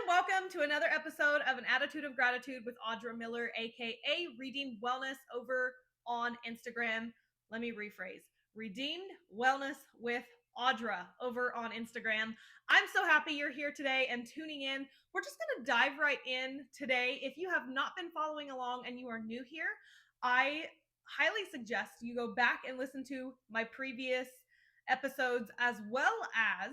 welcome to another episode of An Attitude of Gratitude with Audra Miller, aka Redeemed Wellness, over on Instagram. Let me rephrase: Redeemed Wellness with Audra over on Instagram. I'm so happy you're here today and tuning in. We're just going to dive right in today. If you have not been following along and you are new here, I highly suggest you go back and listen to my previous episodes, as well as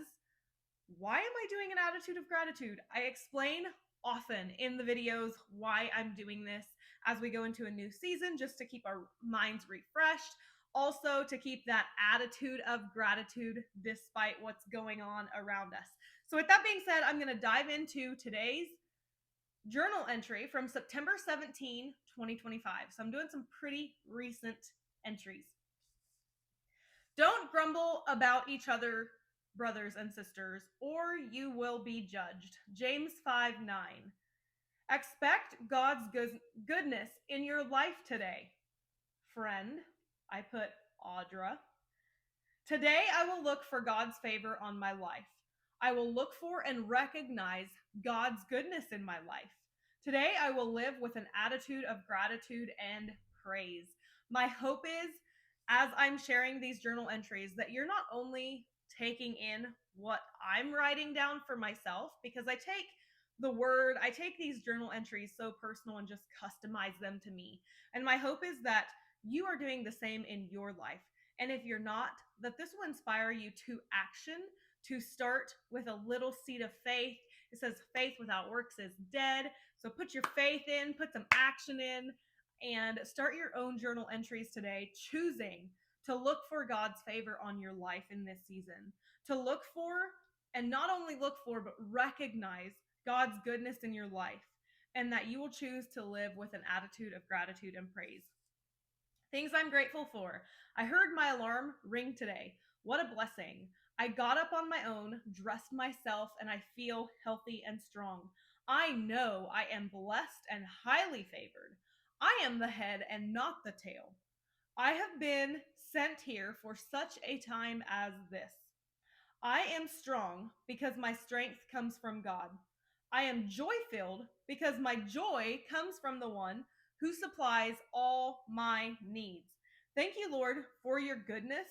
why am I doing an attitude of gratitude? I explain often in the videos why I'm doing this as we go into a new season, just to keep our minds refreshed. Also, to keep that attitude of gratitude despite what's going on around us. So, with that being said, I'm going to dive into today's journal entry from September 17, 2025. So, I'm doing some pretty recent entries. Don't grumble about each other, brothers and sisters, or you will be judged. James 5:9. Expect God's goodness in your life today. Friend, I put Audra. Today I will look for God's favor on my life. I will look for and recognize God's goodness in my life. Today I will live with an attitude of gratitude and praise. My hope is, as I'm sharing these journal entries, that you're not only taking in what I'm writing down for myself, because I take these journal entries so personal and just customize them to me. And my hope is that you are doing the same in your life. And if you're not, that this will inspire you to action, to start with a little seed of faith. It says faith without works is dead. So put your faith in, put some action in, and start your own journal entries today, choosing to look for God's favor on your life in this season. To look for, and not only look for, but recognize God's goodness in your life, and that you will choose to live with an attitude of gratitude and praise. Things I'm grateful for. I heard my alarm ring today. What a blessing. I got up on my own, dressed myself, and I feel healthy and strong. I know I am blessed and highly favored. I am the head and not the tail. I have been sent here for such a time as this. I am strong because my strength comes from God. I am joy filled because my joy comes from the one who supplies all my needs. Thank you, Lord, for your goodness,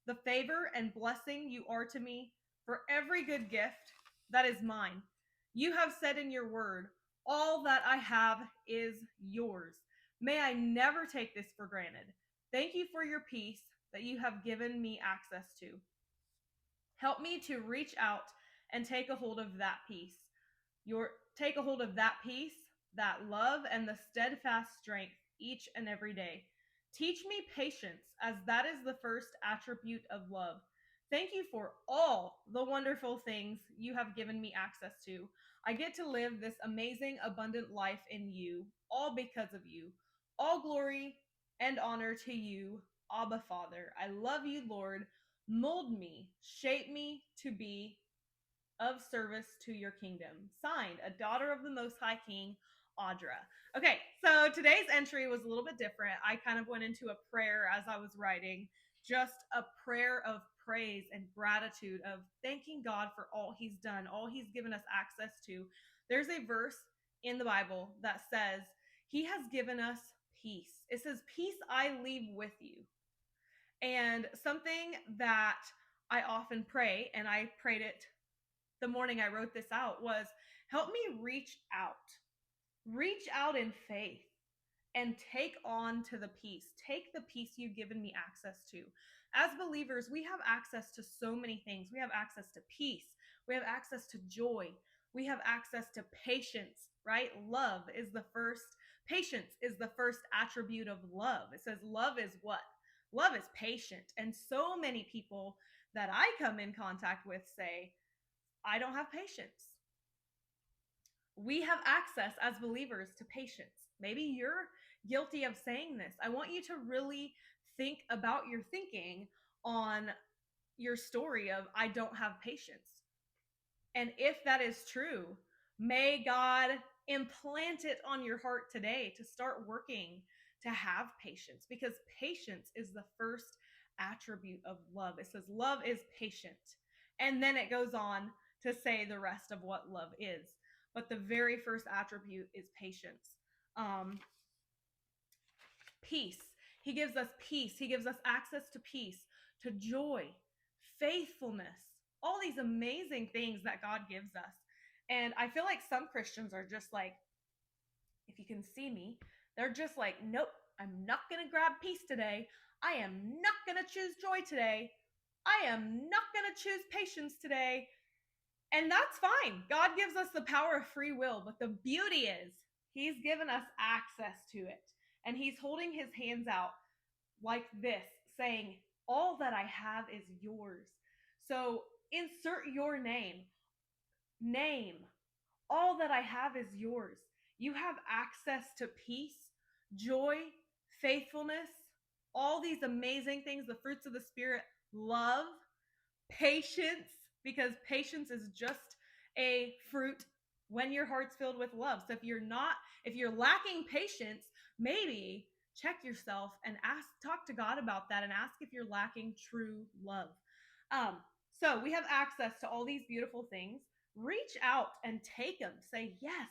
the favor and blessing you are to me, for every good gift that is mine. You have said in your word, all that I have is yours. May I never take this for granted. Thank you for your peace that you have given me access to. Help me to reach out and take a hold of that peace. Take a hold of that peace, that love, and the steadfast strength each and every day. Teach me patience, as that is the first attribute of love. Thank you for all the wonderful things you have given me access to. I get to live this amazing, abundant life in you, all because of you. All glory and honor to you, Abba Father. I love you, Lord. Mold me, shape me to be of service to your kingdom. Signed, a daughter of the Most High King, Audra. Okay, so today's entry was a little bit different. I kind of went into a prayer as I was writing, just a prayer of praise and gratitude, of thanking God for all he's done, all he's given us access to. There's a verse in the Bible that says, he has given us peace. It says, peace I leave with you. And something that I often pray, and I prayed it the morning I wrote this out, was help me reach out in faith and take on to the peace. Take the peace you've given me access to. As believers, we have access to so many things. We have access to peace. We have access to joy. We have access to patience, right? Patience is the first attribute of love. It says love is what? Love is patient. And so many people that I come in contact with say, I don't have patience. We have access as believers to patience. Maybe you're guilty of saying this. I want you to really think about your thinking on your story of, I don't have patience. And if that is true, may God implant it on your heart today to start working to have patience, because patience is the first attribute of love. It says love is patient. And then it goes on to say the rest of what love is. but the very first attribute is patience. Um, Peace. He gives us peace. He gives us access to peace, to joy, faithfulness, all these amazing things that God gives us. And I feel like some Christians are just like, if you can see me, they're just like, nope, I'm not going to grab peace today. I am not going to choose joy today. I am not going to choose patience today. And that's fine. God gives us the power of free will, but the beauty is he's given us access to it. And he's holding his hands out like this, saying, all that I have is yours. So insert your name. Name. All that I have is yours. You have access to peace, joy, faithfulness, all these amazing things, the fruits of the Spirit, love, patience, because patience is just a fruit when your heart's filled with love. So if you're lacking patience, maybe check yourself and talk to God about that and ask if you're lacking true love. So we have access to all these beautiful things. Reach out and take them. Say, yes,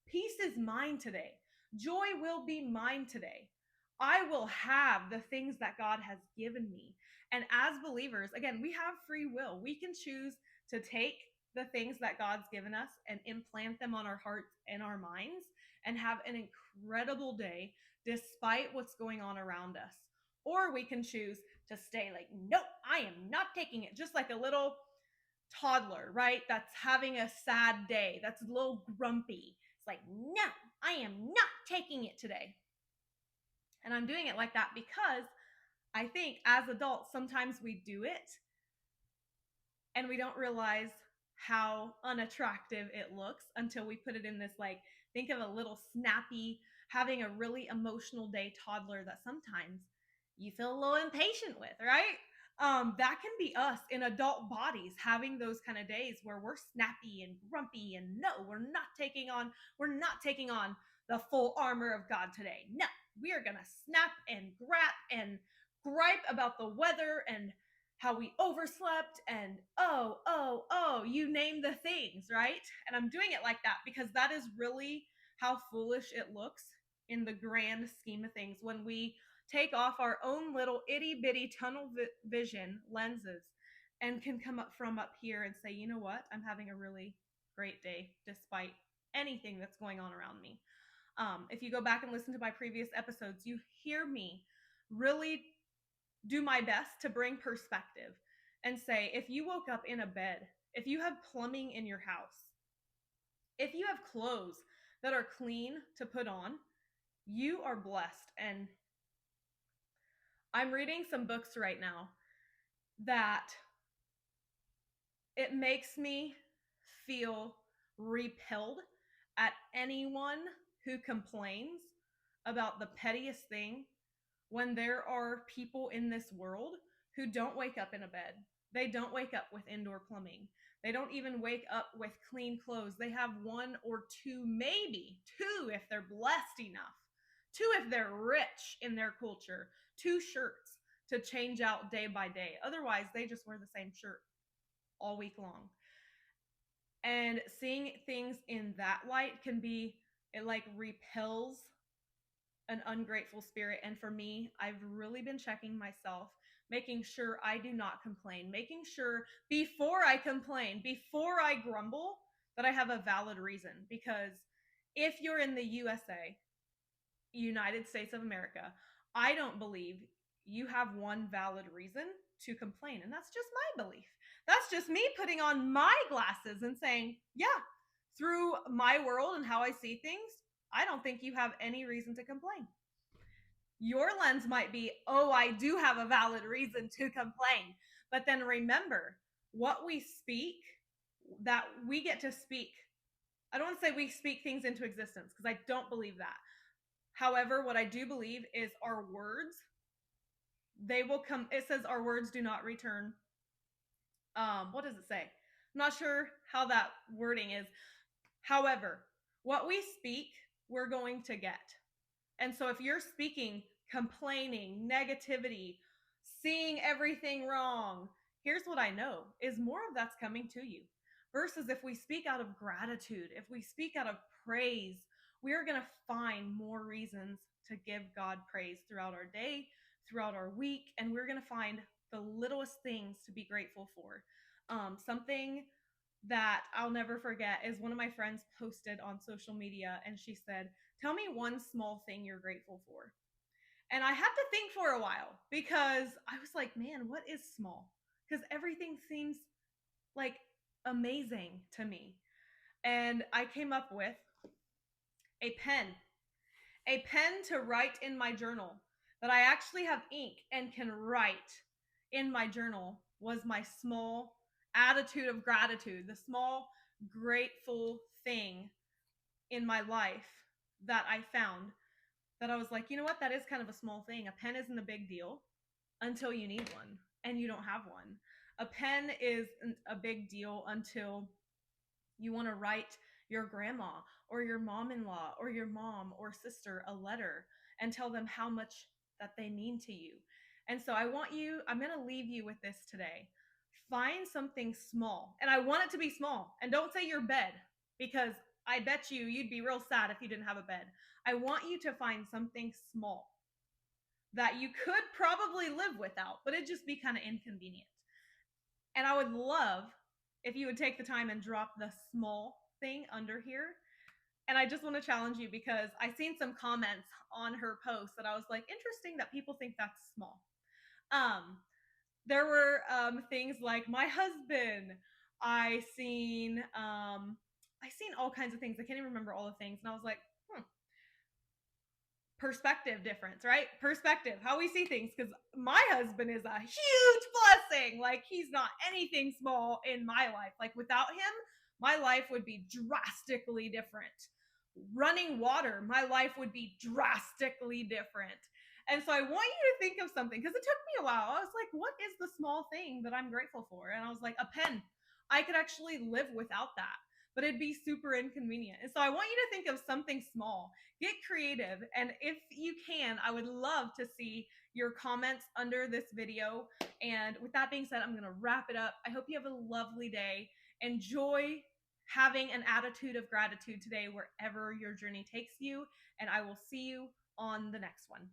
peace is mine today. Joy will be mine today. I will have the things that God has given me. And as believers, again, we have free will. We can choose to take the things that God's given us and implant them on our hearts and our minds and have an incredible day despite what's going on around us. Or we can choose to stay like, nope, I am not taking it. Just like a little toddler, right? That's having a sad day. That's a little grumpy. It's like, no, I am not taking it today. And I'm doing it like that because I think as adults, sometimes we do it and we don't realize how unattractive it looks until we put it in this, like, think of a little snappy, having a really emotional day toddler that sometimes you feel a little impatient with, right? That can be us in adult bodies having those kind of days where we're snappy and grumpy and no, we're not taking on the full armor of God today. No, we are going to snap and gripe about the weather and how we overslept and you name the things, right? And I'm doing it like that because that is really how foolish it looks in the grand scheme of things when we take off our own little itty bitty tunnel vision lenses and can come up from up here and say, you know what? I'm having a really great day despite anything that's going on around me. If you go back and listen to my previous episodes, you hear me really do my best to bring perspective and say, if you woke up in a bed, if you have plumbing in your house, if you have clothes that are clean to put on, you are blessed. And I'm reading some books right now that it makes me feel repelled at anyone who complains about the pettiest thing when there are people in this world who don't wake up in a bed. They don't wake up with indoor plumbing. They don't even wake up with clean clothes. They have one or two, maybe two if they're blessed enough, two if they're rich in their culture, two shirts to change out day by day. Otherwise, they just wear the same shirt all week long. And seeing things in that light can be, it like repels an ungrateful spirit. And for me, I've really been checking myself, making sure I do not complain, making sure before I complain, before I grumble, that I have a valid reason. Because if you're in the USA, United States of America, I don't believe you have one valid reason to complain. And that's just my belief. That's just me putting on my glasses and saying, yeah, through my world and how I see things, I don't think you have any reason to complain. Your lens might be, oh, I do have a valid reason to complain. But then remember, what we speak, that we get to speak. I don't want to say we speak things into existence because I don't believe that. However, what I do believe is our words, they will come. It says our words do not return. What does it say? I'm not sure how that wording is. However, what we speak, we're going to get. And so if you're speaking complaining, negativity, seeing everything wrong, here's what I know is more of that's coming to you. Versus if we speak out of gratitude, if we speak out of praise, we are going to find more reasons to give God praise throughout our day, throughout our week, and we're going to find the littlest things to be grateful for. Something that I'll never forget is one of my friends posted on social media, and she said, "Tell me one small thing you're grateful for." And I had to think for a while because I was like, man, what is small? Because everything seems like amazing to me. And I came up with a pen, a pen to write in my journal, that I actually have ink and can write in my journal, was my small attitude of gratitude, the small grateful thing in my life that I found, that I was like, you know what, that is kind of a small thing. A pen isn't a big deal until you need one and you don't have one. A pen is a big deal until you want to write your grandma or your mom-in-law or your mom or sister a letter and tell them how much that they mean to you. And so I'm going to leave you with this today. Find something small, and I want it to be small. And don't say your bed, because I bet you'd be real sad if you didn't have a bed. I want you to find something small that you could probably live without, but it'd just be kind of inconvenient. And I would love if you would take the time and drop the small thing under here. And I just want to challenge you, because I seen some comments on her post that I was like, interesting that people think that's small. There were things like my husband. I seen all kinds of things. I can't even remember all the things. And I was like, perspective difference, right? Perspective, how we see things. Because my husband is a huge blessing. Like, he's not anything small in my life. Like, without him, my life would be drastically different. Running water, my life would be drastically different. And so I want you to think of something, because it took me a while. I was like, what is the small thing that I'm grateful for? And I was like, a pen. I could actually live without that, but it'd be super inconvenient. And so I want you to think of something small. Get creative. And if you can, I would love to see your comments under this video. And with that being said, I'm going to wrap it up. I hope you have a lovely day. Enjoy having an attitude of gratitude today, wherever your journey takes you. And I will see you on the next one.